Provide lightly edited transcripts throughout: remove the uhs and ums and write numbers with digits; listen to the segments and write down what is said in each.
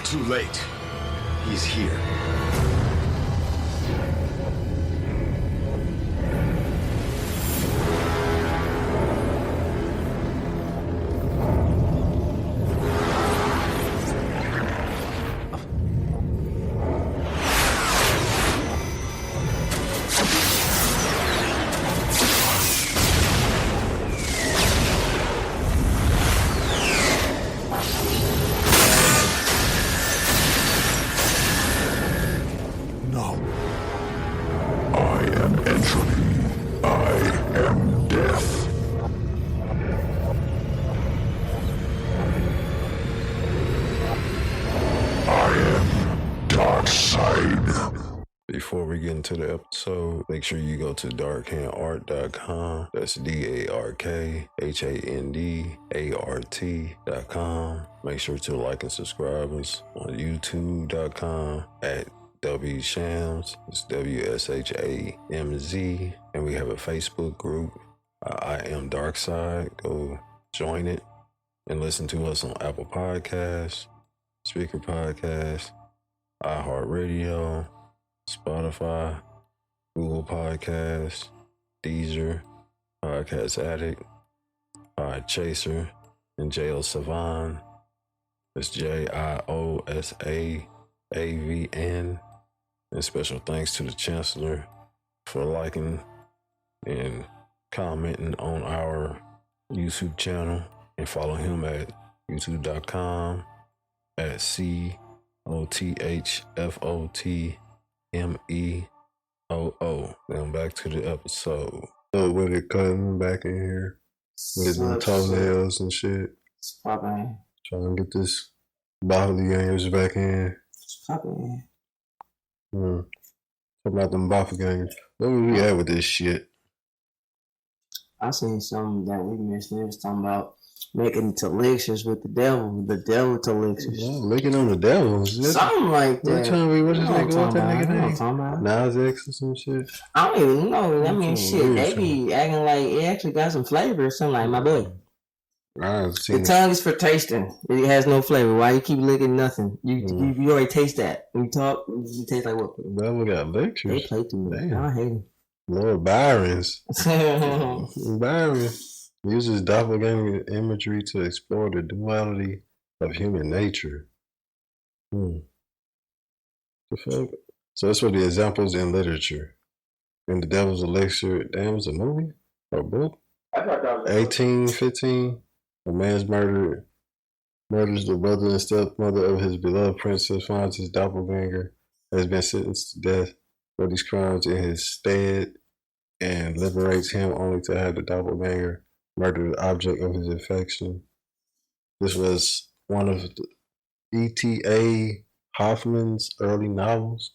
too late. He's here. Before we get into the episode, make sure you go to darkhandart.com. That's DARKhandart.com. Make sure to like and subscribe us on youtube.com at WShamz. It's WSHAMZ. And we have a Facebook group, I Am Darkside. Go join it and listen to us on Apple Podcasts, Speaker Podcasts, iHeartRadio, Spotify, Google Podcasts, Deezer, Podcast Addict, Podchaser, and Jail Savan. It's JIOSAAVN. And special thanks to the Chancellor for liking and commenting on our YouTube channel, and follow him at youtube.com at COTHFOTMEOO. Now back to the episode. So with it coming back in here with the toenails and shit. It's poppin'. Trying to get this doppelgaengers back in. It's poppin'. Talking about them doppelgaengers. Where we at with this shit? I seen something that we missed. They was talking about making elixirs with the devil elixirs. Yeah, licking on the devil. Something like that. What's his nigga? What's that nigga name? Nas X or some shit? I don't even know. I mean, shit, they be acting like it actually got some flavor or something like my boy. The tongue is for tasting. It has no flavor. Why you keep licking nothing? You already taste that. When you talk, you taste like what? The devil got lectures. They play too much. I hate them. Lord Byron's. Byron uses doppelganger imagery to explore the duality of human nature. The fuck? So that's what the examples in literature. In The Devil's Elixir, damn, it's a movie or a book? 1815, a man's murders the brother and stepmother of his beloved princess, finds his doppelganger has been sentenced to death for these crimes in his stead, and liberates him only to have the doppelganger murder the object of his affection. This was one of E.T.A. Hoffman's early novels.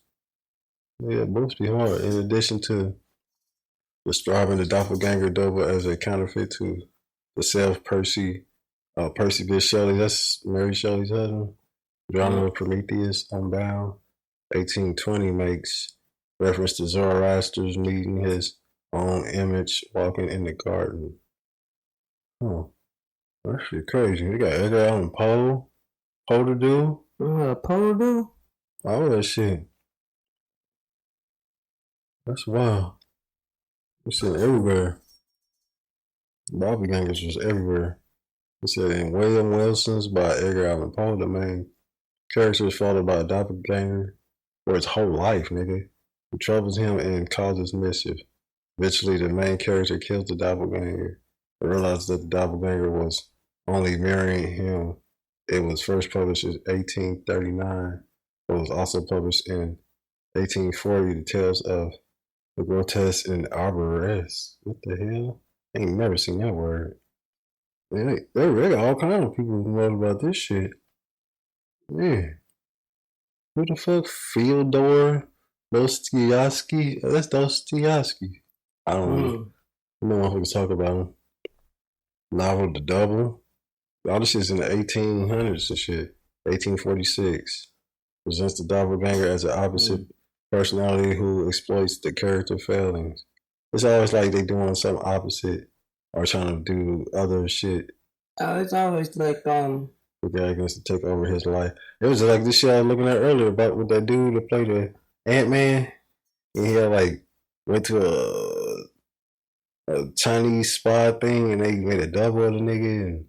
Yeah, books be hard. In addition to describing the doppelganger double as a counterfeit to the self Percy Bysshe Shelley, that's Mary Shelley's husband, drama of Prometheus Unbound, 1820, makes reference to Zoroaster's meeting his own image walking in the garden. That shit crazy. They got Edgar Allan Poe to do. Poe do? All that shit. That's wild. It's everywhere. Doppelgangers was everywhere. It said in William Wilson's by Edgar Allan Poe, the main character is followed by a doppelganger for his whole life, nigga, who troubles him and causes mischief. Eventually, the main character kills the doppelganger and realizes that the doppelganger was only mirroring him. It was first published in 1839, but was also published in 1840. The tales of the grotesque and arborist. What the hell? I ain't never seen that word. They got all kinds of people who know about this shit. Yeah. Who the fuck? Fyodor Dostoevsky? That's Dostoevsky. I don't know. No one who can talk about him. Novel The Double. All this shit's in the 1800s and shit. 1846. Presents the doppelganger as an opposite personality who exploits the character failings. It's always like they doing something opposite or trying to do other shit. It's always like doppelgangers to take over his life. It was like this shit I was looking at earlier about with that dude that played the Ant-Man. And he had like went to a Chinese spy thing and they made a double of the nigga and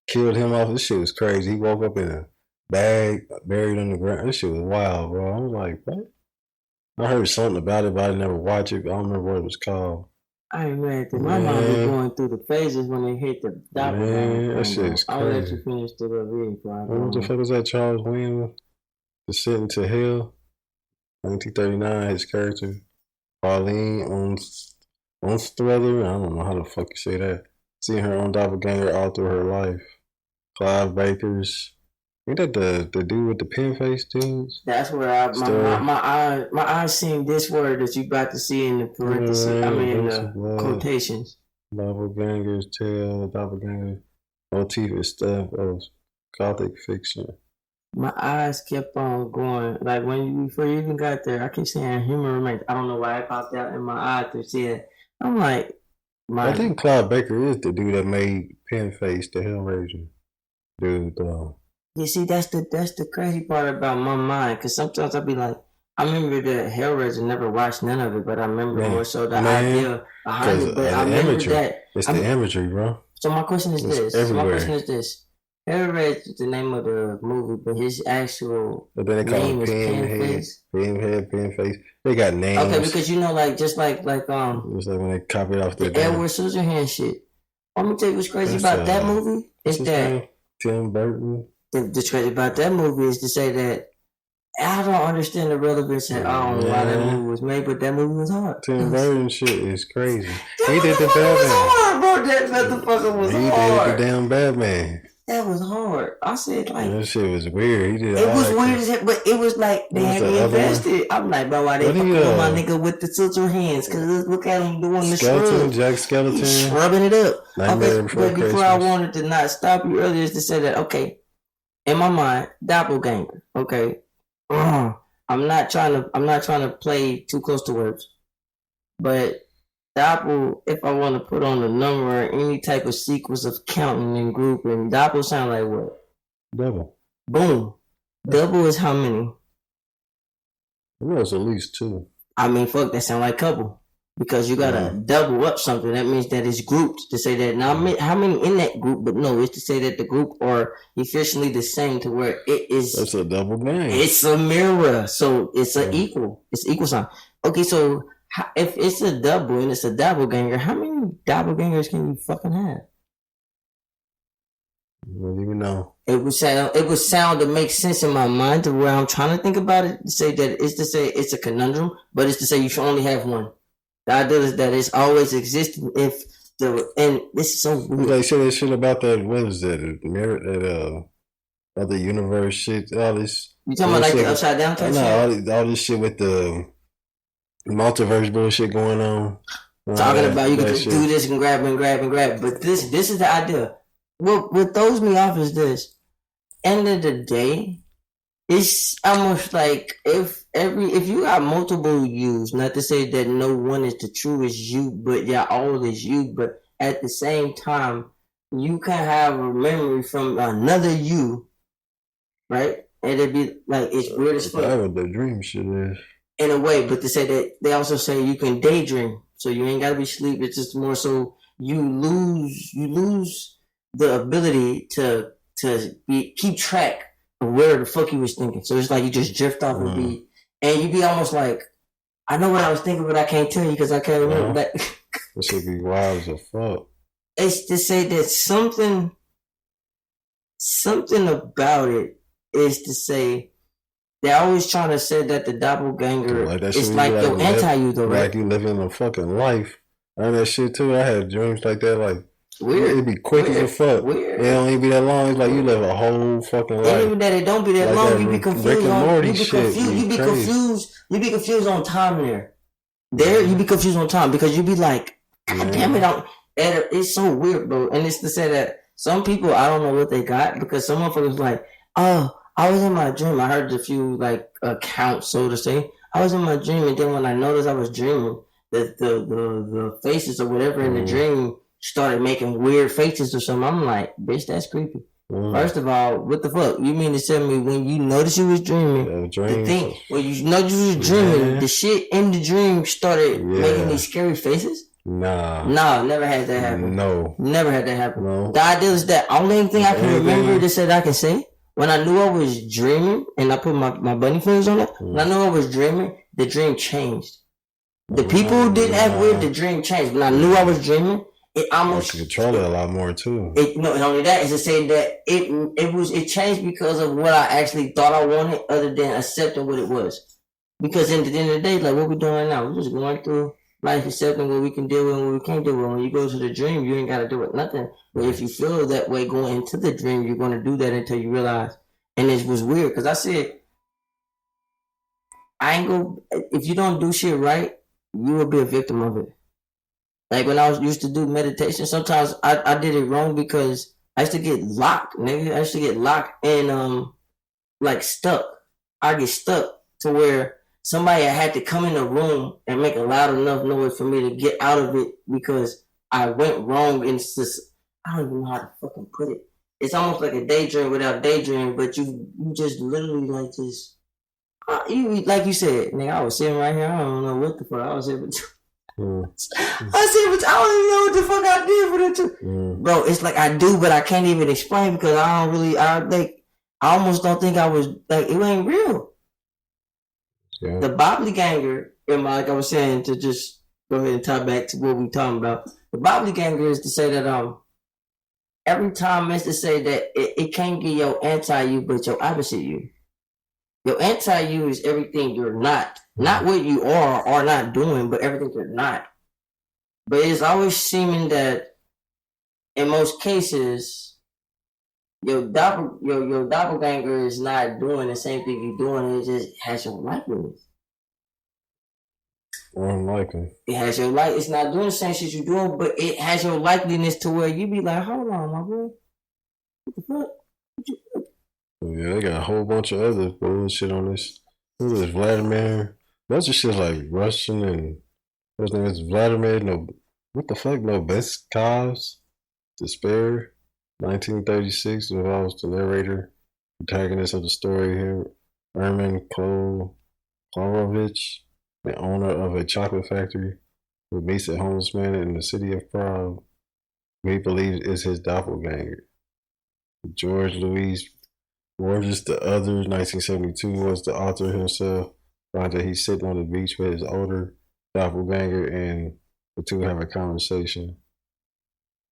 killed him off. This shit was crazy. He woke up in a bag buried underground. This shit was wild, bro. I was like, what? I heard something about it, but I never watched it. I don't remember what it was called. I ain't mad at my mom was going through the phases when they hit the doppelganger. Man, that shit is crazy. I'll let you finish the review. What the fuck was that? Charles Williams? Descent to Hell, 1939. His character, Pauline Unstruther. I don't know how the fuck you say that. Seeing her own doppelganger all through her life. Clive Baker's. Ain't that the dude with the pin face dudes? That's where my eyes seen this word that you about to see in the parentheses. In the quotations. Doppelganger's tale, doppelganger motif is stuff of Gothic fiction. My eyes kept on going. Like before you even got there, I keep saying human remains. I don't know why it popped out in my eye to see it. I'm like, I think Clive Baker is the dude that made Pin Face the Hellraiser dude. You see, that's the crazy part about my mind. Because sometimes I'll be like, I remember the Hellraiser, never watched none of it, but I remember more so the idea behind it. But I remember that. It's the imagery, bro. So my question is this. Hellraiser is the name of the movie, but his actual name is Pin Face. They got names. Okay, because you know, just like it's like when they copied off the Edward Scissorhands shit. Let me tell you what's crazy about that movie is that Tim Burton. The crazy about that movie is to say that I don't understand the relevance at all why that movie was made, but that movie was hard. Tim Burton shit is crazy. He did the Batman. Bro, that motherfucker was hard. He did the damn Batman. That was hard. I said that shit was weird. He did. It was weird as hell, but it was like they had me invested. I'm like, bro, why they fucking with my nigga with the scissor hands? Cause look at him doing the skeleton, Jack Skeleton, he's rubbing it up. Okay, but before I wanted to not stop you earlier is to say that in my mind, doppelganger. Okay, I'm not trying to play too close to words, but doppel. If I want to put on a number or any type of sequence of counting and grouping, doppel sound like what? Double. Boom. Double is how many? I know it's at least two. I mean, fuck, that sound like couple. Because you gotta double up something. That means that it's grouped. To say that now, how many in that group? But no, it's to say that the group are efficiently the same to where it is. That's a double game. It's a mirror, so it's an equal. It's equal sign. Okay, so if it's a double and it's a doppelganger, how many doppelgangers can you fucking have? I don't even know. It would sound to make sense in my mind to where I'm trying to think about it. To say that it's to say it's a conundrum, but it's to say you should only have one. The idea is that it's always existing and this is so weird. They say that shit about that, what is that, other universe shit, all this. You talking about like the upside down type shit? All this shit with the multiverse bullshit going on. Talking about you can just do this and grab and grab and grab. But this is the idea. What throws me off is this. End of the day, it's almost like if you got multiple yous, not to say that no one is the truest you, but all is you, but at the same time, you can have a memory from another you, right? And it'd be like, it's weird as fuck. That's what the dream shit is. In a way, but to say that, they also say you can daydream, so you ain't gotta be asleep, it's just more so you lose the ability to keep track of where the fuck you was thinking. So it's like you just drift off a beat, and you be almost like, I know what I was thinking, but I can't tell you because I can't remember that. This should be wild as a fuck. It's to say that something about it is to say they're always trying to say that the doppelganger is like your anti-you though, right? Like you living a fucking life. And that shit too. I had dreams like that, like weird. It'd be quick as a fuck. Weird. It don't even be that long. It's like you live a whole fucking life. And even that it don't be that long, that you be confused. Rick and Morty You be confused on time there. There, you be confused on time because you be like, God damn it, it's so weird, bro. And it's to say that some people, I don't know what they got because some motherfuckers like, oh, I was in my dream. I heard a few like accounts, so to say. I was in my dream, and then when I noticed I was dreaming, that the faces or whatever in the dream started making weird faces or something. I'm like, bitch, that's creepy. First of all, what the fuck? You mean to tell me when you noticed you was dreaming, the thing when you noticed you was dreaming, the shit in the dream started making these scary faces? Nah, never had that happen. No. Never had that happen. No. The idea is that only thing I can remember that I can say, when I knew I was dreaming and I put my bunny fingers on it, when I knew I was dreaming, the dream changed. The people who didn't act weird, the dream changed. When I knew I was dreaming, it almost control it a lot more too. No, and only that is to say that it changed because of what I actually thought I wanted, other than accepting what it was. Because at the end of the day, like what we're doing right now, we're just going through life, accepting what we can deal with and what we can't deal with. When you go to the dream, you ain't got to do with nothing. But if you feel that way going into the dream, you're going to do that until you realize. And it was weird because I said, if you don't do shit right, you will be a victim of it. Like when I used to do meditation, sometimes I did it wrong because I used to get locked. Maybe I used to get locked and like stuck. I get stuck to where somebody had to come in the room and make a loud enough noise for me to get out of it because I went wrong. And it's just, I don't even know how to fucking put it. It's almost like a daydream without daydream, but you just literally like this. Like you said, nigga, I was sitting right here. I don't know what the fuck I was here, but I said, but I don't even know what the fuck I did for that. Bro, it's like I do, but I can't even explain because I don't really. I almost don't think I was like it ain't real. Yeah. The doppelganger, like I was saying, to just go ahead and tie back to what we talking about. The doppelganger is to say that every time it's to say that it can't be your anti-you, but your opposite you. Your anti-you is everything you're not. Not what you are or not doing, but everything you're not. But it's always seeming that in most cases, your doppelganger is not doing the same thing you're doing. It just has your likeness. Unlikely. It has your It's not doing the same shit you're doing, but it has your likeliness to where you be like, hold on, my boy. What the fuck? Yeah, they got a whole bunch of other bullshit on this. Who is Vladimir? Bunch of shit like Russian and his name is Vladimir. No, what the fuck? No Beskav's Despair. 1936 involves the narrator, protagonist of the story here, Ermin Klorovich, the owner of a chocolate factory, who meets a homeless man in the city of Prague, who he believes is his doppelganger. George Louis Borges, the other, 1972, was the author himself. Finds that he's sitting on the beach with his older doppelganger, and the two have a conversation.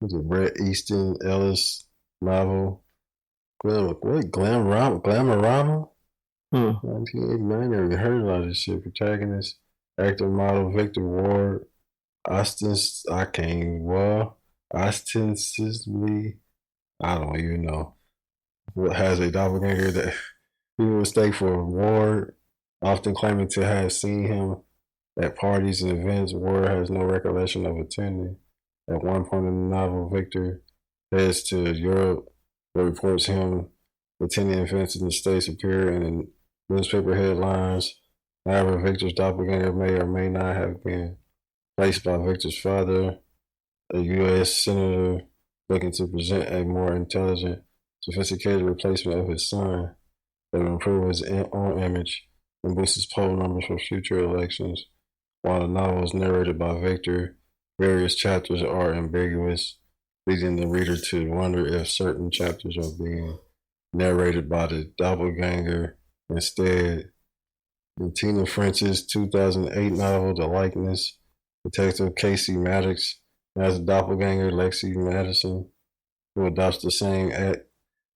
It's a Bret Easton Ellis novel. Glamorama? 1989. Never heard a lot of this shit. Protagonist, actor, model Victor Ward, ostensibly, I don't even know. What has a doppelganger that people mistake for Ward, often claiming to have seen him at parties and events. Ward has no recollection of attending. At one point in the novel, Victor heads to Europe, but reports him attending events in the States appear in the newspaper headlines. However, Victor's doppelganger may or may not have been placed by Victor's father, a U.S. senator looking to present a more intelligent, sophisticated replacement of his son that will improve his own image and boost his poll numbers for future elections. While the novel is narrated by Victor, various chapters are ambiguous, leading the reader to wonder if certain chapters are being narrated by the doppelganger instead. In Tina French's 2008 novel, The Likeness, Detective Casey Maddox has a doppelganger, Lexi Madison, who adopts the same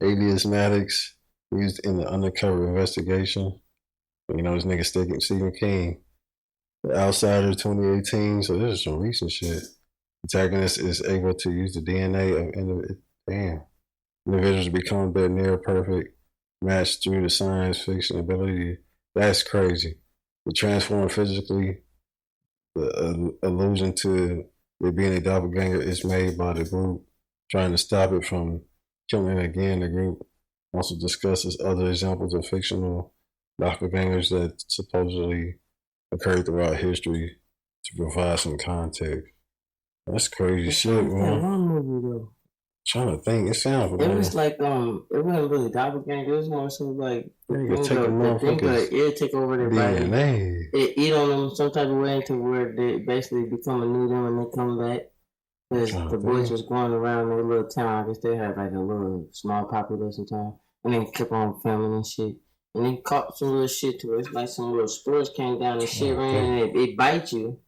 alias Maddox used in the undercover investigation. You know, this nigga Stephen King. The Outsider 2018, so this is some recent shit. Protagonist is able to use the DNA of individuals to become their near perfect match through the science fiction ability. That's crazy. To transform physically, the allusion to it being a doppelganger is made by the group trying to stop it from killing again. The group also discusses other examples of fictional doppelgangers that supposedly occurred throughout history to provide some context. That's crazy shit, man. That one movie though. Trying to think. It sounds familiar. It was like it wasn't really doppelganger. It was more so like it take over their body. It eat on them some type of way to where they basically become a new them and they come back. Because the boys was going around their little town. I guess they had like a little small population town, and they kept on filming and shit. And they caught some little shit to it. It's like some little spores came down and shit ran and it bite you.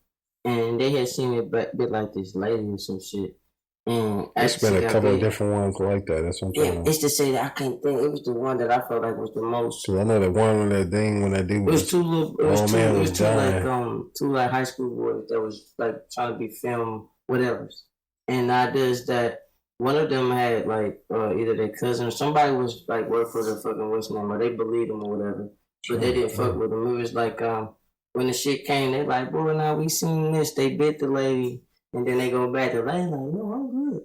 And they had seen it bit like this lady or some shit. And it's been a couple of different ones like that. That's what I'm saying. It's to say that I can't think. It was the one that I felt like was the most. Cause I know the one when that thing when that dude was two like high school boys that was like trying to be filmed whatever. And the idea is that one of them had like either their cousin or somebody was like work for the fucking what's name or they believed him or whatever, but they didn't fuck with him. It was like when the shit came, they like, boy, now we seen this. They bit the lady. And then they go back to the lady like, no, I'm good.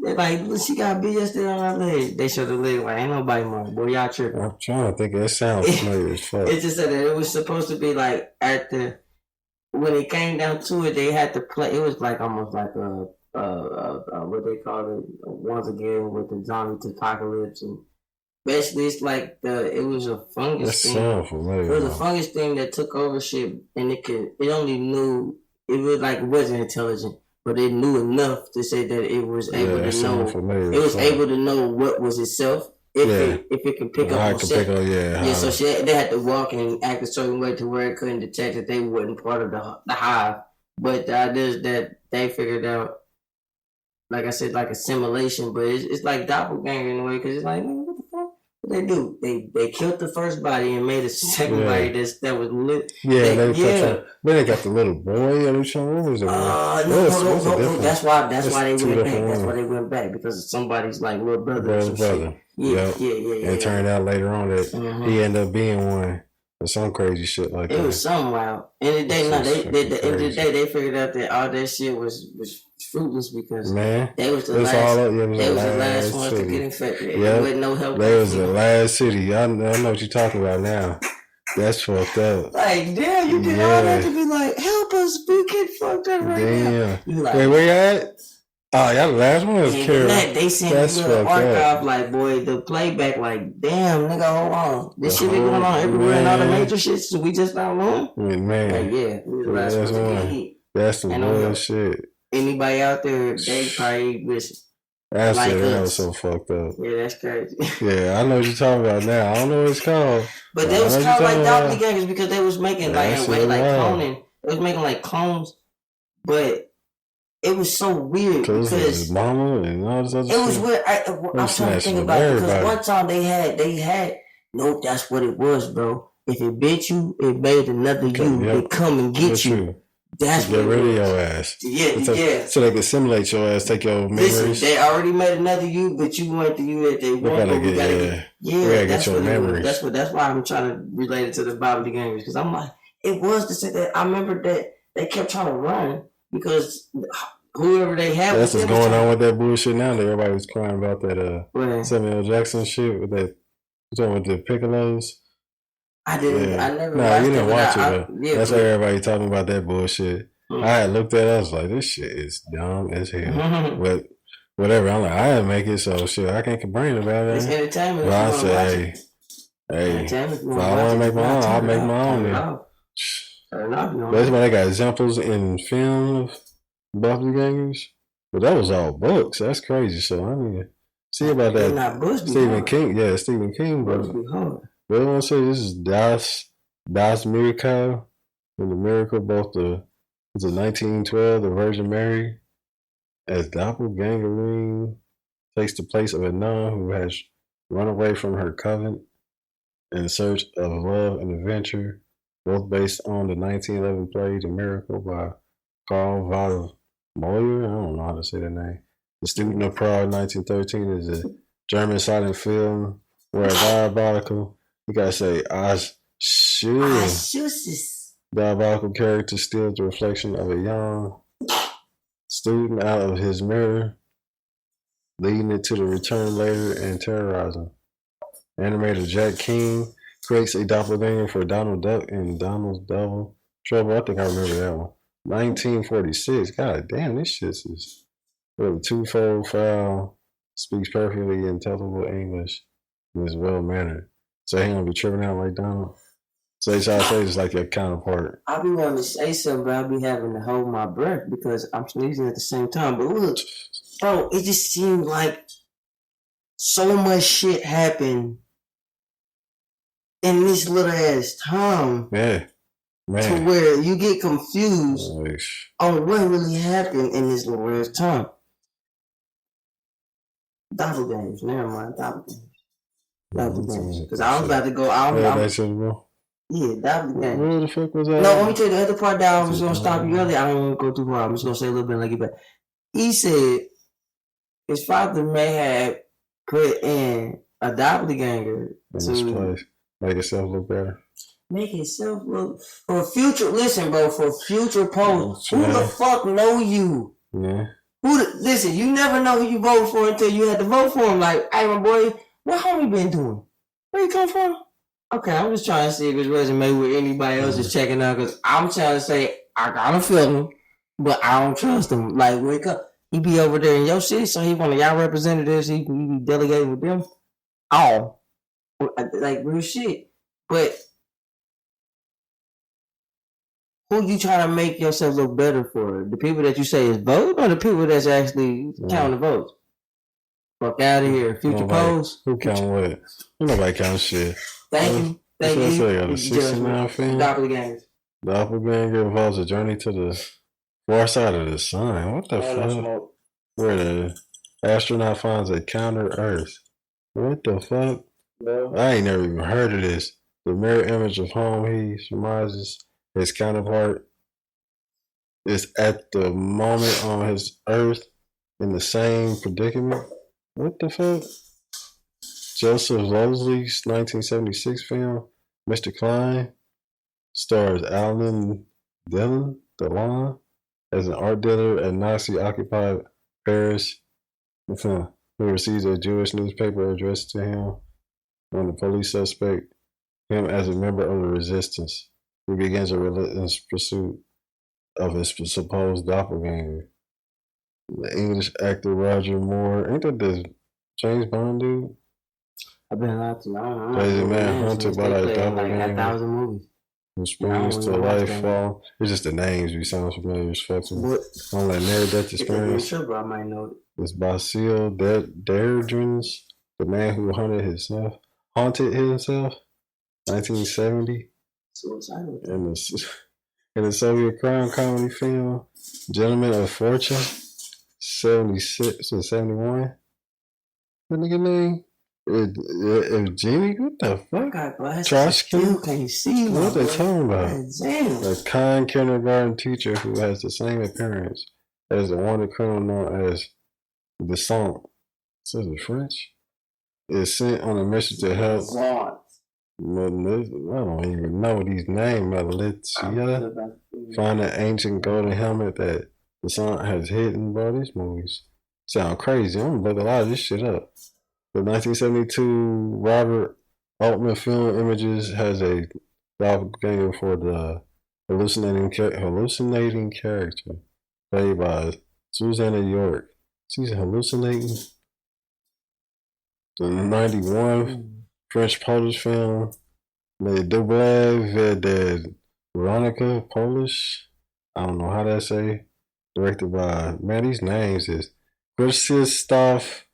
They're like, look, she got bit yesterday on her leg. They show the leg like, ain't nobody more. Boy, y'all tripping. I'm trying to think. It sounds familiar as fuck. It just said that it was supposed to be like when it came down to it, they had to play. It was like almost like what they call it once again with the zombie apocalypse and basically it's like it was a fungus thing. It was a fungus thing that took over shit and it only knew. It was like it wasn't intelligent, but it knew enough to say that it was able to know. It was able to know what was itself if it can pick up on shit. So they had to walk and act a certain way to where it couldn't detect that they wasn't part of the hive. But the idea is that they figured out, like I said, like assimilation. But it's like doppelganger in a way because it's like. They do. They killed the first body and made a second body that was lit. Then they got the little boy. What was it? No. That's why they went back. That's why they went back because somebody's like little brother. Yeah. It turned out later on that he ended up being one or some crazy shit like that. It was something wild. And the day they figured out that all that shit was fruitless because they was the last ones to get infected. With no help. They was the last city. I know what you're talking about now. That's fucked up. Like, damn, you did all that to be like, help us, we get fucked up right now. Like, wait, where you at? Oh, y'all the last one was Carol. They sent me to the archive, like, boy, the playback, like, damn, nigga, hold on. This shit been going on everywhere and all the major shit, so we just not alone? Man. Like, we was the last one to get hit. That's some bullshit. Anybody out there, they probably wish. That was so fucked up. Yeah, that's crazy. Yeah, I know what you're talking about now. I don't know what it's called. But they was called like doppelgangers because they was making like cloning. They was making like clones, but it was so weird because his mama and all this other shit. It was weird. I'm trying to think about it because one time they had. Nope, that's what it was, bro. If it bit you, it made another you to come and get you. That's get rid of your ass. So they can simulate your ass, take your memories. Listen, they already made another you, but you want the you that they want. We gotta get your memories. That's why I'm trying to relate it to the Doppelgaengers because I'm like, it was to say that I remember that they kept trying to run because whoever they had. That's what's going on with that bullshit now. That everybody was crying about that Samuel Jackson shit with that. You talking about the Piccolos? I didn't. Yeah. I never. No, you didn't watch it. That's why everybody talking about that bullshit. Mm-hmm. I had looked at it. I was like, this shit is dumb as hell. Mm-hmm. But whatever. I'm like, I didn't make it, so shit, I can't complain about it. It's entertainment. But I said, hey, if I want to make my own, I'll make my own. That's why they got examples in film of Doppelgaengers. But that was all books. That's crazy. So I mean, see about that. Stephen King. Yeah, Stephen King. But I want to say this is Das Miracle and the Miracle, both it's a 1912, the Virgin Mary, as doppelganger takes the place of a nun who has run away from her convent in search of love and adventure, both based on the 1911 play The Miracle by Carl Vaughan Moyer. I don't know how to say that name. The Student of Prague, 1913, is a German silent film where a diabolical, you gotta say, diabolical character steals the reflection of a young student out of his mirror, leading it to the return later and terrorizing. Animator Jack King creates a doppelganger for Donald Duck in Donald's Double Trouble. I think I remember that one. 1946. God damn, this shit is with a twofold file, speaks perfectly intelligible English, and is well mannered. So he don't be tripping out like Donald. So he try to say it's like your counterpart. I be wanting to say something, but I be having to hold my breath because I'm sneezing at the same time. But look, bro, it just seemed like so much shit happened in this little ass time. Yeah. Man. To where you get confused on what really happened in this little ass time. Doppelgangers, never mind. Doppelgangers. Because I was about to go. Yeah, doppelgangers. Where the fuck was that? No, let me tell you the other part that I was going to stop you earlier. I don't want to go too far. I'm just going to say a little bit and let you back. He said his father may have put in a doppelganger to make himself look better. Make himself look for future. Listen, bro, for future polls. Who the fuck know you? Yeah. Listen, you never know who you vote for until you had to vote for him. Like, hey, my boy, what homie been doing? Where you come from? Okay, I'm just trying to see if his resume with anybody else is checking out because I'm trying to say I got a feeling, but I don't trust him. Like, wake up. He be over there in your city, so he one of y'all representatives. He be delegating with them. All. Like, real shit. But who you trying to make yourself look better for? The people that you say is vote or the people that's actually counting the votes? Fuck out of here. Future polls. Who count what? Nobody counts shit. Thank you. Thank you. Got a 69 film. Doppelgangers. Doppelganger involves a journey to the far side of the sun. What the fuck? Where the astronaut finds a counter Earth. What the fuck? No. I ain't never even heard of this. The mirror image of home he surmises his counterpart is at the moment on his Earth in the same predicament. What the fuck? Joseph Losley's 1976 film, Mr. Klein, stars Alan Delon as an art dealer at Nazi-occupied Paris, who receives a Jewish newspaper addressed to him when the police suspect him as a member of the resistance. He begins a relentless pursuit of his supposed doppelganger. The English actor Roger Moore, ain't that the James Bond dude? I've been watching. Crazy man hunted by that doppelganger. Like 1,000 movies. Who springs to life fall. It's just the names we sound familiar as fuck. On that near-death experience. I might know it. It's Basil Derdrins, the man who haunted himself. 1970. Suicidal. In the Soviet crime comedy film, Gentlemen of Fortune, 76 or 71. What nigga name? Evgeny? What the fuck? Trotsky? Can you see what they talking about? A kind kindergarten teacher who has the same appearance as the wanted criminal known as the Saint. So is it French? Is sent on a mission to help. I don't even know these names. Let's find an ancient golden helmet that the Saint has hidden. Bro, these movies sound crazy. I'm gonna look a lot of this shit up. The 1972 Robert Altman film Images has a doppelganger for the hallucinating character played by Susanna York. She's hallucinating. The 91 French-Polish film, Le Double de Veronica, Polish. I don't know how that say. Directed by, man, these names is Krzysztof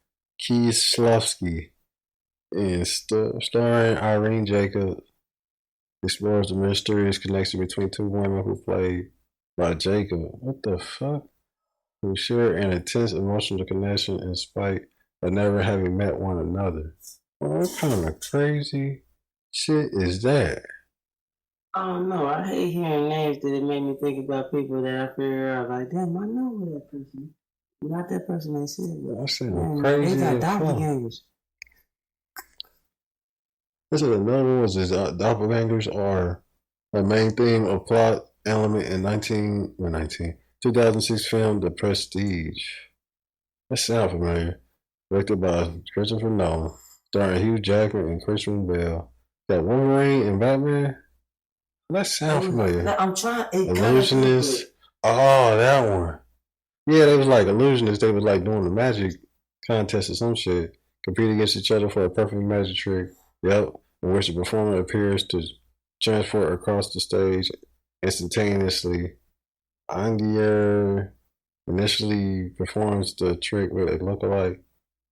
Kieslowski and starring Irene Jacob. Explores the mysterious connection between two women who played by Jacob. What the fuck? Who share an intense emotional connection in spite of never having met one another. Well, what kind of crazy shit is that? I don't know. I hate hearing names that it made me think about people that I figure out like, damn, I know who that person is. Not that person they said. I said crazy. They got doppelgangers. This is another one. Is doppelgangers are a main theme of plot element in 2006 film The Prestige. That sounds familiar. Directed by Christopher Nolan, starring Hugh Jackman and Christian Bale. Got Wolverine and Batman. That sounds familiar. I'm trying. Illusionist. Oh, that one. Yeah, they was like illusionists. They was like doing the magic contest or some shit. Compete against each other for a perfect magic trick. Yep. In which the performer appears to transport across the stage instantaneously. Angier initially performs the trick with a lookalike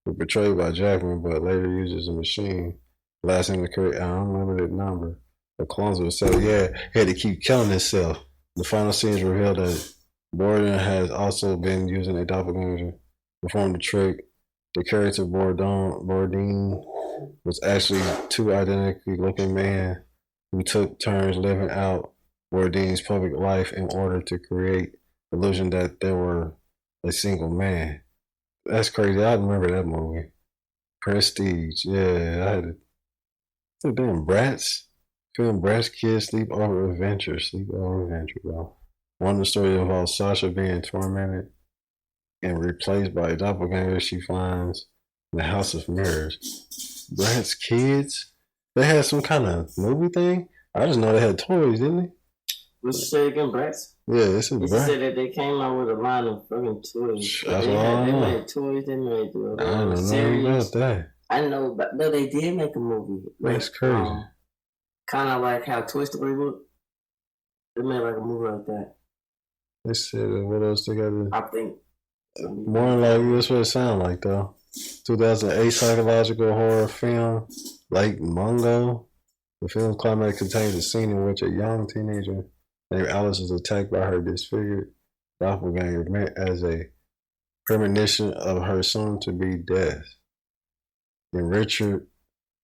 portrayed by Jackman, but later uses a machine, lasting to create an unlimited number of clones of itself. Yeah, he had to keep killing himself. The final scenes reveal that Borden has also been using a doppelganger to perform the trick. The character Bourdin was actually two identically looking men who took turns living out Bourdin's public life in order to create the illusion that they were a single man. That's crazy. I remember that movie. Prestige. Yeah, I had to. Damn Bratz. Film Bratz Kids Sleepover Adventure. Sleepover Adventure, bro. One of the stories involves Sasha being tormented and replaced by a doppelganger she finds in the House of Mirrors. Bratz Kids? They had some kind of movie thing? I just know they had toys, didn't they? What's you say again, Bratz? Yeah, this is Bratz. They said that they came out with a line of fucking toys. That's they all I know. They made toys, they made I don't know about that. I know, but no, they did make a movie. That's crazy. Kind of like how Toy Story looked. They made like a movie like that. They said what else they got to... I think. More like that's what it sounded like, though. 2008 psychological horror film, Lake Mungo. The film's climax contains a scene in which a young teenager named Alice is attacked by her disfigured doppelganger, meant as a premonition of her soon-to-be death. And Richard,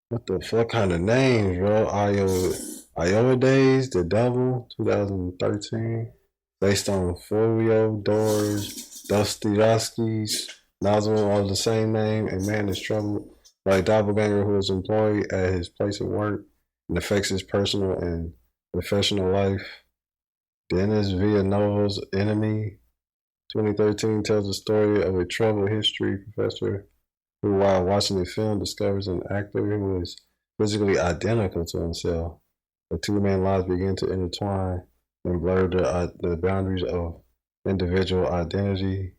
what the fuck kind of names, bro? Iowa Days, The Devil, 2013. Based on Folio Doors, Dostoevsky's novel of the same name. A man is troubled by a doppelganger who is employed at his place of work and affects his personal and professional life. Dennis Villanova's Enemy, 2013, tells the story of a troubled history professor who, while watching the film, discovers an actor who is physically identical to himself. The two men's lives begin to intertwine and blur the boundaries of individual identity.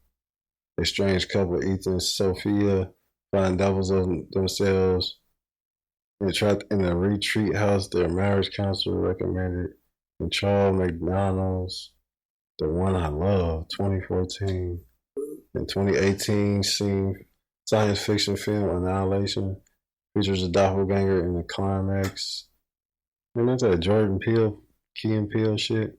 A strange couple, Ethan and Sophia, find doubles of themselves and trapped in a retreat house their marriage counselor recommended. And Charles McDonald's The One I Love, 2014. In 2018, science fiction film Annihilation features a doppelganger in the climax. And that's that Jordan Peele, Key and Peele shit.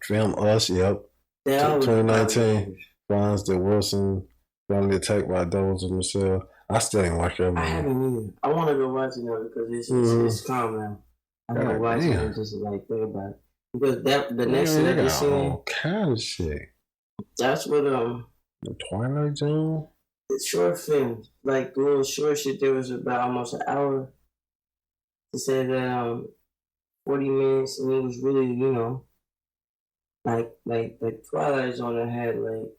Film Us, yep. 2019 finds that Wilson finally attacked by doubles of himself. I still ain't watched that movie. I haven't either. I want to go watch it now because it's calm now. I want to watch it and just like think about it. Because the next thing that seen all kind of shit. That's what the Twilight Zone? The short film, like the little short shit, there was about almost an hour. They said 40 minutes, and it was really, you know, like the Twilight Zone that had like.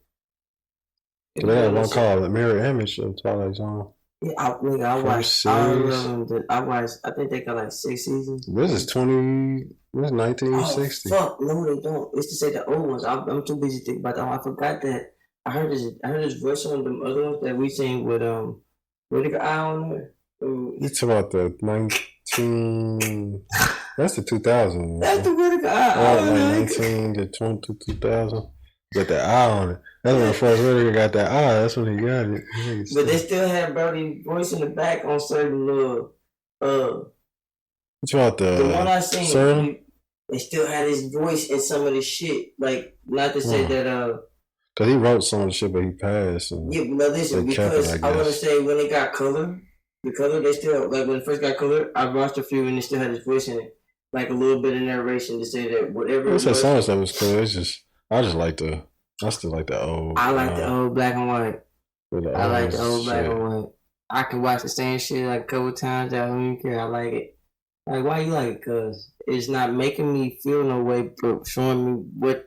They had one called The Mirror Image of Twilight Zone. Yeah, I watched all of them. I think they got like 6 seasons. This is 1960. Oh, fuck, no, they don't. It's to say the old ones. I'm too busy thinking about that. I forgot that. I heard this verse on them other ones that we seen with what the eye on there. You talk about the 19. That's the 2000. That's the Whittaker eye. Like 19 to 2000. Got that eye on it. That's when first Whittaker got that eye. That's when he got it. But they still had Brody's voice in the back on certain little. What's about the one I seen? Serum? They still had his voice in some of the shit. Like, not to say that. Cause he wrote some of the shit, but he passed. And yeah, but listen, because I want to say when they got color, the color they still like when it first got color. I watched a few and they still had his voice in it, like a little bit of narration to say that whatever. Some of stuff was cool. It's just I still like the old. I like the old black and white. I like the old black and white. I can watch the same shit like a couple times. I don't even care. I like it. Like, why you like it? Cause it's not making me feel no way, but showing me what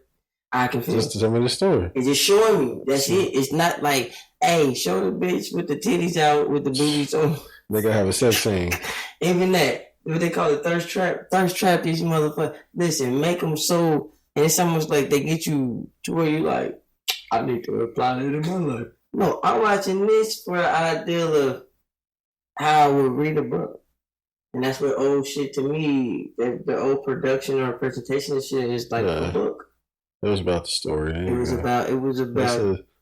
I can feel. Just tell me the story. It's just showing me. That's it. It's not like, hey, show the bitch with the titties out, with the boobies on. They gotta have a sex scene. Even that. What they call it, thirst trap. Thirst trap these motherfuckers. Listen, make them so, and it's almost like they get you to where you like, I need to apply that in my life. No, I'm watching this for the ideal of how I would read a book. And that's what old shit to me, the old production or presentation of shit is like a book. It was about the story. It was about.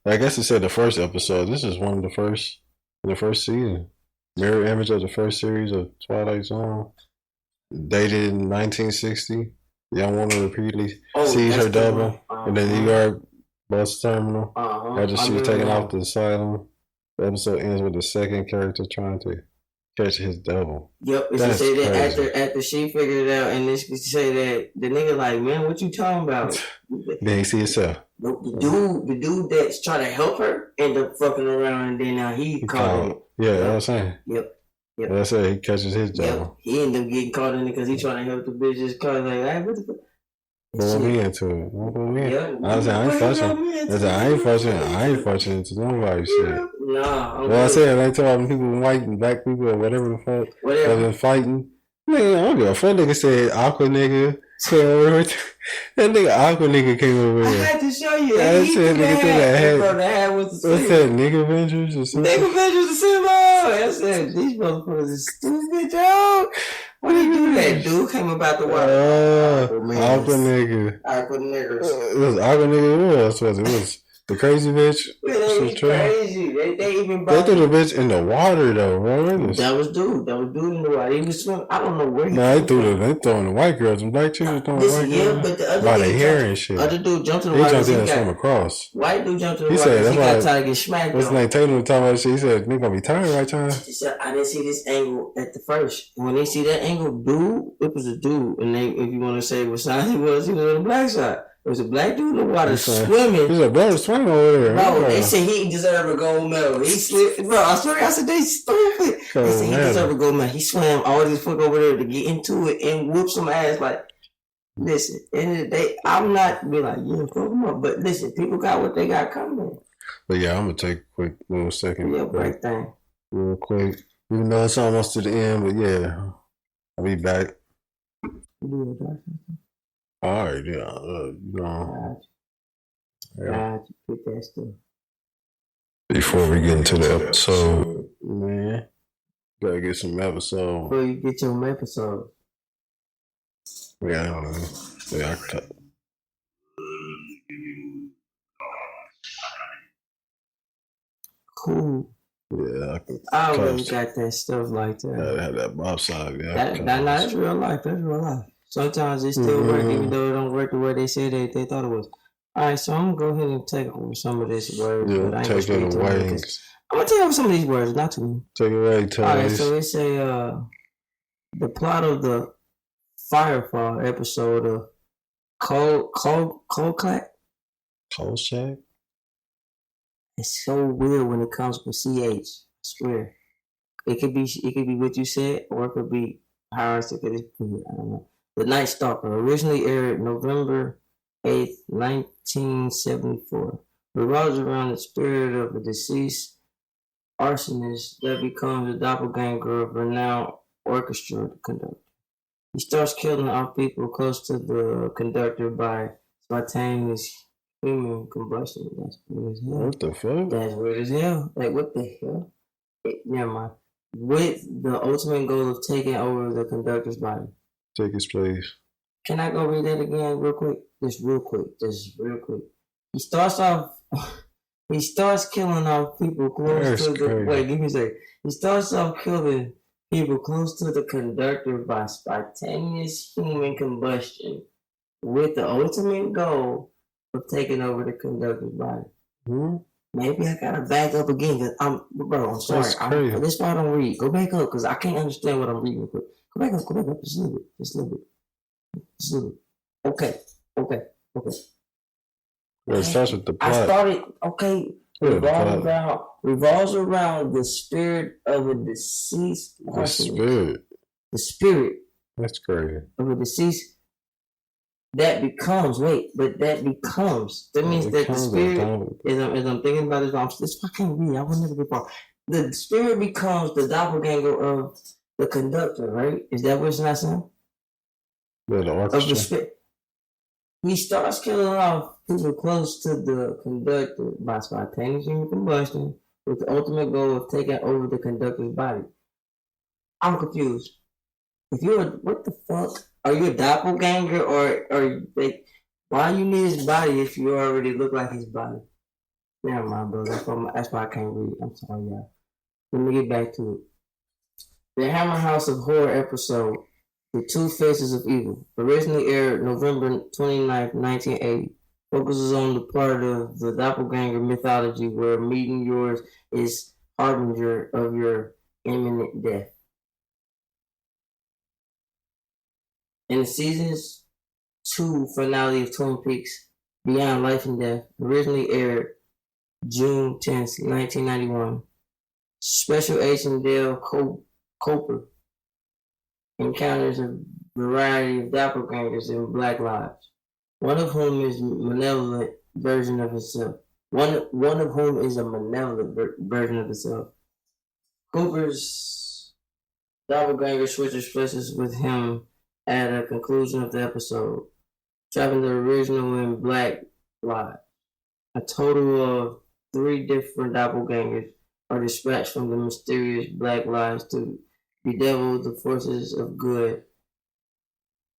I guess it said the first episode. This is one of the first season. Mirror image of the first series of Twilight Zone. Dated in 1960. Young woman repeatedly sees her double in the New York bus terminal after she was taken off the asylum. The episode ends with the second character trying to catch his double. Yep, she say that after she figured it out, and then she say that the nigga like, man, what you talking about? Then he see himself. The dude that's trying to help her end up fucking around, and then now he caught him. Yeah, that's what I'm saying. Yep. That's it. He catches his double. Yep. He ended up getting caught in it because he trying to help the bitch. Just caught like, hey, what the fuck? Pull me into it. Don't pull me in. I was like, I ain't fussing into nobody shit. Nah. Well, I said, I ain't talking about people, white and black people or whatever the fuck. Whatever. Been fighting. Man, I don't give a fuck. Nigga said, aqua nigga. That nigga aqua nigga came over here. I had to show you. I said, nigga said that. What's that, nigga Avengers or something? Nigga Avengers the symbol. I said, these motherfuckers is stupid, yo. What did you do that? Dude came about the water. Aqua nigga. Aqua niggers. It was aqua nigga. It was the crazy bitch. Yeah, they was crazy. They even they threw the bitch in the water though, bro. That was dude in the water. He was swimming. I don't know where he they throwing the white girls. And black chicks throwing white girls. But the other by the hair and shit. Other dude jumped in the water. He jumped in and swam across. White dude jumped in the water. He said that's why he got to get smacked. What's his name? Tatum was talking about shit. He said, "Nigga gonna be tired right time." He said, "I didn't see this angle at the first. When they see that angle, dude, it was a dude. And they, if you want to say what side he was on the black side." It was a black dude in the water swimming. He's a brother swimming over there. Bro, they said he deserved a gold medal. He slipped. Bro, I swear, I said, they stupid. They said he deserved a gold medal. He swam all this fuck over there to get into it and whoop some ass. Like, listen, end of the day, I'm not be like, yeah, fuck them up. But listen, people got what they got coming. But yeah, I'm going to take a quick little second. Yeah, break thing. Real quick. Even though it's almost to the end, but yeah, I'll be back. All right, Put that stuff. Before we get into the episode, man, gotta get some episodes. Before you get your episode. Yeah, I don't know. Yeah, I cut. Cool. Yeah, I always got that stuff like that. Yeah, had that Bob side. Yeah, that's real life. That's real life. Sometimes it still work, even though it don't work the way they said they thought it was. All right, so I'm gonna go ahead and take over some of this words. Yeah, but I ain't take it away. I'm gonna take over some of these words, not too many. Take it away, Tony. All right, so it's the plot of the Firefall episode of Kolchak. It's so weird when it comes with CH. I swear, it could be what you said, or it could be how I said it. I don't know. The Night Stalker originally aired November 8th, 1974. Revolves around the spirit of a deceased arsonist that becomes a doppelganger of renowned orchestra conductor. He starts killing off people close to the conductor by spontaneous human combustion. That's weird as hell. What the fuck? That's weird as hell. Like, what the hell? Never mind. With the ultimate goal of taking over the conductor's body. Take his place. Can I go read that again real quick? Just real quick. He starts killing off people close to the... Wait, give me a second. He starts off killing people close to the conductor by spontaneous human combustion with the ultimate goal of taking over the conductor's body. Maybe I gotta back up again because I'm sorry. This part I don't read. Go back up because I can't understand what I'm reading. Quick. Go back up. Just a little bit. Okay. Well, it starts with the plot. I started, revolves around the spirit of a deceased person. The spirit. That's crazy. Of a deceased that means that the spirit, as I'm thinking about this, I can't read, I will never get far. The spirit becomes the doppelganger of the conductor, right? Is that what it's not saying? Yeah, the orchestra. Of the spirit. He starts killing off People close to the conductor by spontaneous human combustion with the ultimate goal of taking over the conductor's body. I'm confused. If you're what the fuck? Are you a doppelganger or like why you need his body if you already look like his body? Never mind, bro. That's why I can't read. I'm sorry, y'all. Let me get back to it. The Hammer House of Horror episode, The Two Faces of Evil, originally aired November 29th, 1980, focuses on the part of the doppelganger mythology where meeting yours is harbinger of your imminent death. In the season's 2 finale of Twin Peaks, Beyond Life and Death, originally aired June 10th, 1991, Special Agent Dale Cooper encounters a variety of doppelgangers in Black lives, one of whom is a malevolent version of himself. Cooper's doppelganger switches places with him at the conclusion of the episode, trapping the original in Black lives. A total of 3 different doppelgangers are dispatched from the mysterious Black lives to bedevil the forces of good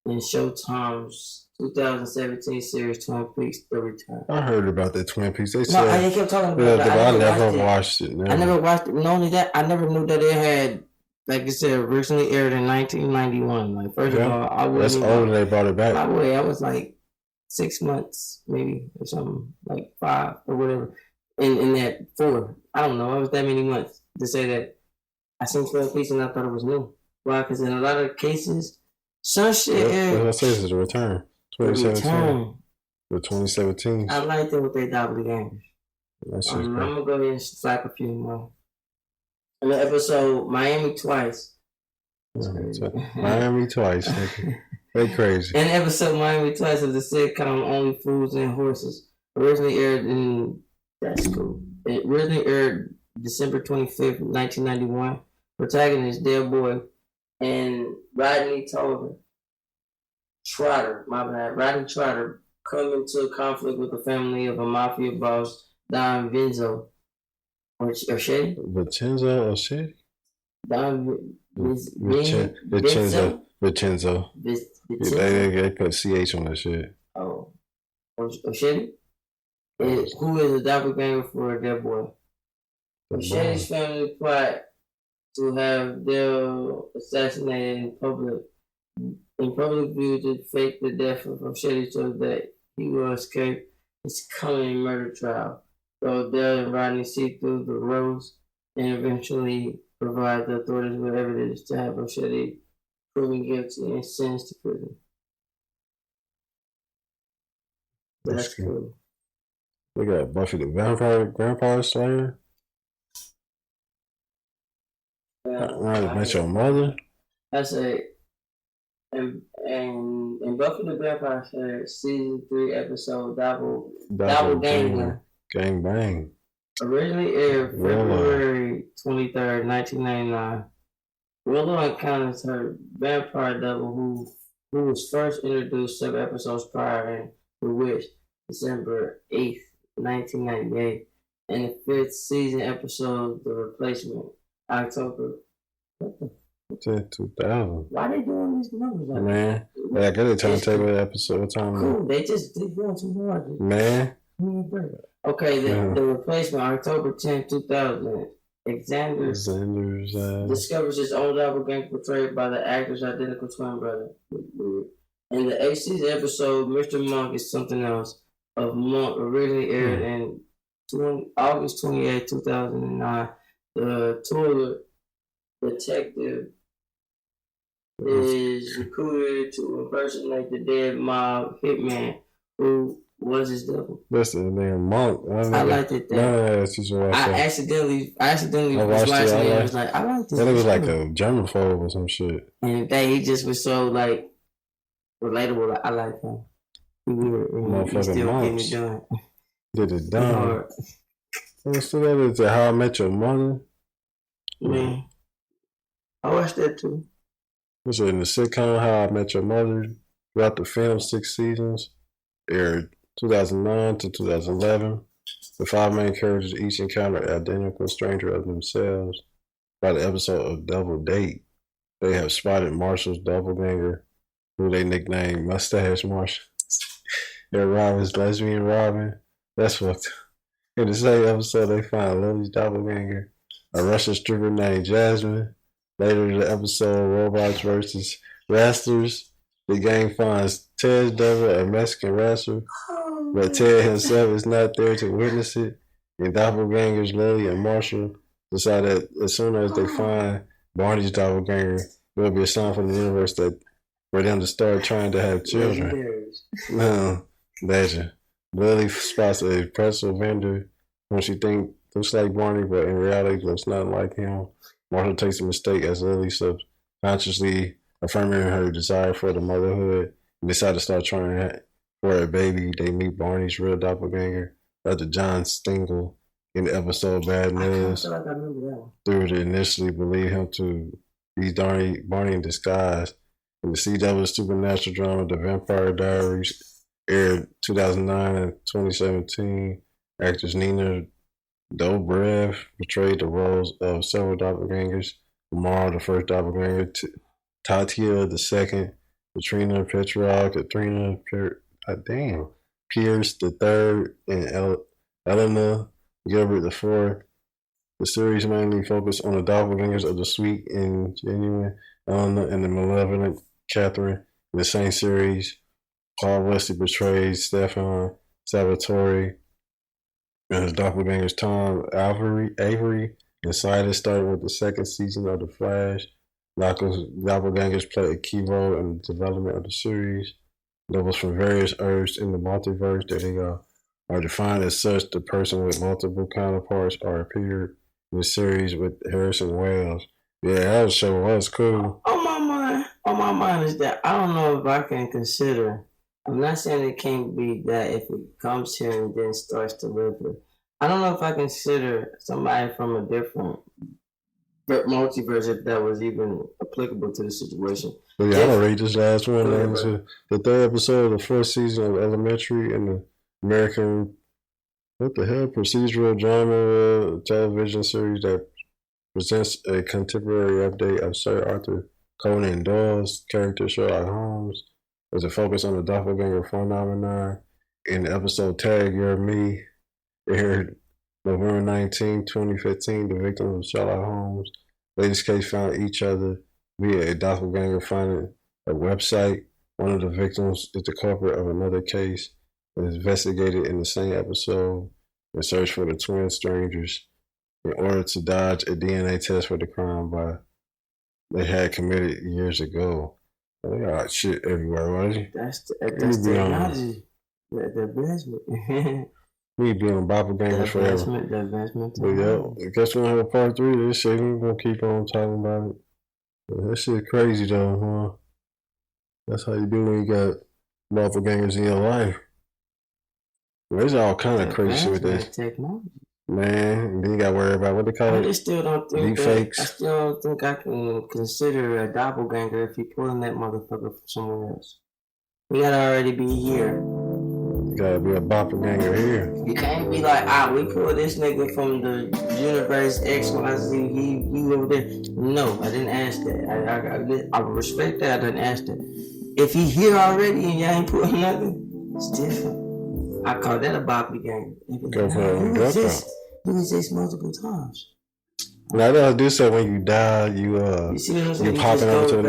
in Showtime's 2017 series Twin Peaks: The Return. I heard about that Twin Peaks. They said I kept talking about that. I never watched it. I never watched it. Not only that, I never knew that it had, like you said, originally aired in 1991. Like first of all, I wasn't. That's older. They brought it back. I was like 6 months, maybe or something, like 5 or whatever. In that 4, I don't know. It was that many months to say that I seen 12 pieces and I thought it was new. Why? Because in a lot of cases, some shit. That says The Return. 2017. The 2017. I liked it with their doppelgangers. I'm gonna go ahead and slack a few more. In the episode Miami Twice. Miami Twice. They crazy. In the episode Miami Twice of the sitcom Only Fools and Horses, originally aired It originally aired December 25th, 1991. Protagonist Del Boy and Rodney Trotter come into conflict with the family of a mafia boss, Don Vincenzo. Or Shetty? Vincenzo or Shetty? Don Vincenzo. They put CH on that shit. Oh. Or Shetty? Who is a doppelganger for Del Boy? Shetty's family plot to have Del assassinated in public view to fake the death of Shetty so that he will escape his coming murder trial. So Del and Rodney see through the rose and eventually provide the authorities with evidence to have Shetty proven guilty and sentenced to prison. That's cool. We got Buffy the Vampire Slayer. I Met Your Mother. That's and Buffy the Vampire Slayer season 3 episode Doppelganger. Gang Bang. Originally aired February 23rd, 1999. Willow encounters her vampire double who was first introduced 7 episodes prior in The Witch, December 8th, 1998, and the 5th season episode, The Replacement, October. What the? 2000. Why they doing these numbers? Like man, I got a timetable episode time. Cool, they going too hard. Man. Okay, the Replacement, October 10th, 2000. Xander's discovers his own doppelganger portrayed by the actor's identical twin brother. In the 8th season episode, Mr. Monk is Something Else of Monk, originally aired in August 28, 2009. The toilet detective is recruited to impersonate the dead mob hitman who was his double. That's the name Monk. I liked it. I accidentally was watching it. I was like, I like this. That was like a germaphobe or some shit. And he just was so like relatable. Like, I like him. He weird. He still getting it done. Did it done. So that is How I Met Your Mother. Man, I watched that too. So in the sitcom How I Met Your Mother, throughout the film, 6 seasons, aired 2009 to 2011. The 5 main characters each encounter an identical stranger of themselves. By the episode of Double Date, they have spotted Marshall's doppelganger, who they nicknamed Mustache Marshall, and Robin's lesbian Robin. That's fucked up. In the same episode, they find Lily's doppelganger, a Russian stripper named Jasmine. Later in the episode, Robots versus Wrestlers, the gang finds Ted's double, a Mexican wrestler, but Ted himself is not there to witness it. And doppelgangers Lily and Marshall decide that as soon as they find Barney's doppelganger, it will be a sign from the universe that for them to start trying to have children. No, legend. Lily spots a pretzel vendor when she thinks looks like Barney, but in reality looks not like him. Marshall takes a mistake as Lily subconsciously affirming her desire for the motherhood and decide to start trying for a baby. They meet Barney's real doppelganger, Dr. John Stingle, in the episode Bad News. Through to initially believe him to be Barney in disguise. In the CW supernatural drama The Vampire Diaries, aired 2009 and 2017, actress Nina Dobrev portrayed the roles of several doppelgangers. Lamar, the first doppelganger, Tatia, the second, Katrina Petrov, Pierce, the third, and Elena Gilbert, the fourth. The series mainly focused on the doppelgangers of the sweet and genuine Elena and the malevolent Catherine. In the same series, Paul Wesley portrayed Stefan Salvatore and his doppelgangers Tom Avery and Silas, starting with the second season of The Flash. Doppelgangers play a key role in the development of the series. Doubles from various Earths in the multiverse that they are defined as such. The person with multiple counterparts are appeared in the series with Harrison Wells. Yeah, that show was cool. On my mind is that I don't know if I can consider. I'm not saying it can't be that if it comes here and then starts to live here. I don't know if I consider somebody from a different multiverse if that was even applicable to the situation. But yeah, I'm gonna read this last one. The third episode of the fourth season of Elementary in the American procedural drama television series that presents a contemporary update of Sir Arthur Conan Doyle's character Sherlock Holmes, with a focus on the doppelganger phenomenon. In the episode Tag Your Me, aired November 19, 2015, the victims of Sherlock Holmes' latest case found each other via a doppelganger finding a website. One of the victims is the culprit of another case that is investigated in the same episode and search for the twin strangers in order to dodge a DNA test for the crime they had committed years ago. They got shit everywhere, right? That's technology. The advancement. We be on doppelgangers forever. The advancement. But yeah, I guess we're gonna have a part 3 of this shit. We're gonna keep on talking about it. But that shit crazy though, huh? That's how you do when you got doppelgangers in your life. There's all kind of crazy shit with this. Technology. Man, and then you gotta worry about what they call it. I still don't think deepfakes. I still don't think I can consider a doppelganger if you're pulling that motherfucker from somewhere else. We gotta already be here. You gotta be a doppelganger here. You can't be like, we pulled this nigga from the universe XYZ, he over there. No, I didn't ask that. I respect that, I didn't ask that. If he here already and y'all ain't pulling nothing, it's different. I call that a doppelganger. You exist multiple times. Now I do say when you die, you popping over to the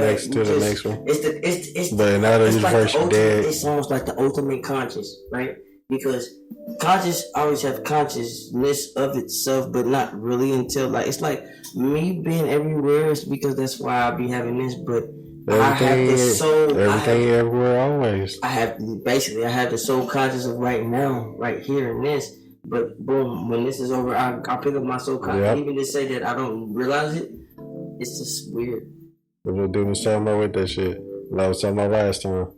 next one. But now the universe is dead. It's almost like the ultimate conscious, right? Because conscious always have consciousness of itself, but not really until it's like me being everywhere is because that's why I be having this, but everything everywhere always. I have the soul conscious of right now, right here in this. But boom, when this is over, I'll pick up my soul conscious. Yep. Even to say that I don't realize it, it's just weird. What the dude was talking about with that shit? What I was talking about last time.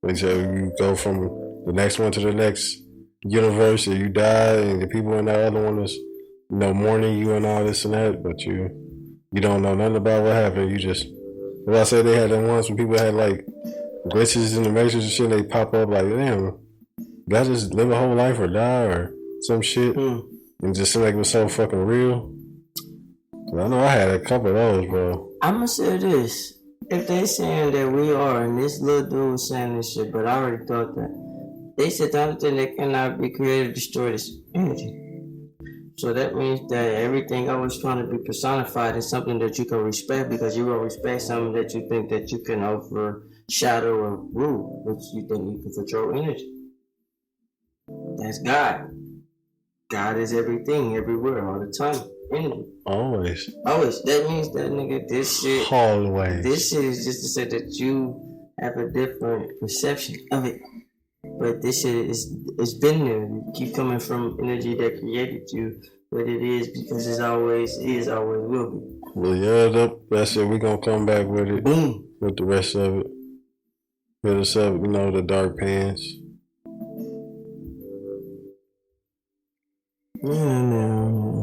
He said you go from the next one to the next universe, and you die, and the people in that other one is, mourning you and all this and that, but you don't know nothing about what happened. You just, I said they had them ones when people had like glitches in the matrix and shit, and they pop up like, damn, Guys just live a whole life or die or some shit and just seem like it was so fucking real. I know I had a couple of those, bro. I'ma say this. If they saying that we are, and this little dude was saying this shit, but I already thought that. They said the only thing that cannot be created or destroyed is energy. So that means that everything always trying to be personified is something that you can respect because you will respect something that you think that you can overshadow or rule, which you think you can control energy. That's God. God is everything, everywhere, all the time. Energy. Always. That means that nigga, this shit. Always. This shit is just to say that you have a different perception of it. But this shit it's been there. You keep coming from energy that created you, but it is because it's always will be. Well, yeah, that's it. We gonna come back with it. Boom. With the rest of it. Hit us up, you know, the dark pants. Yeah, man.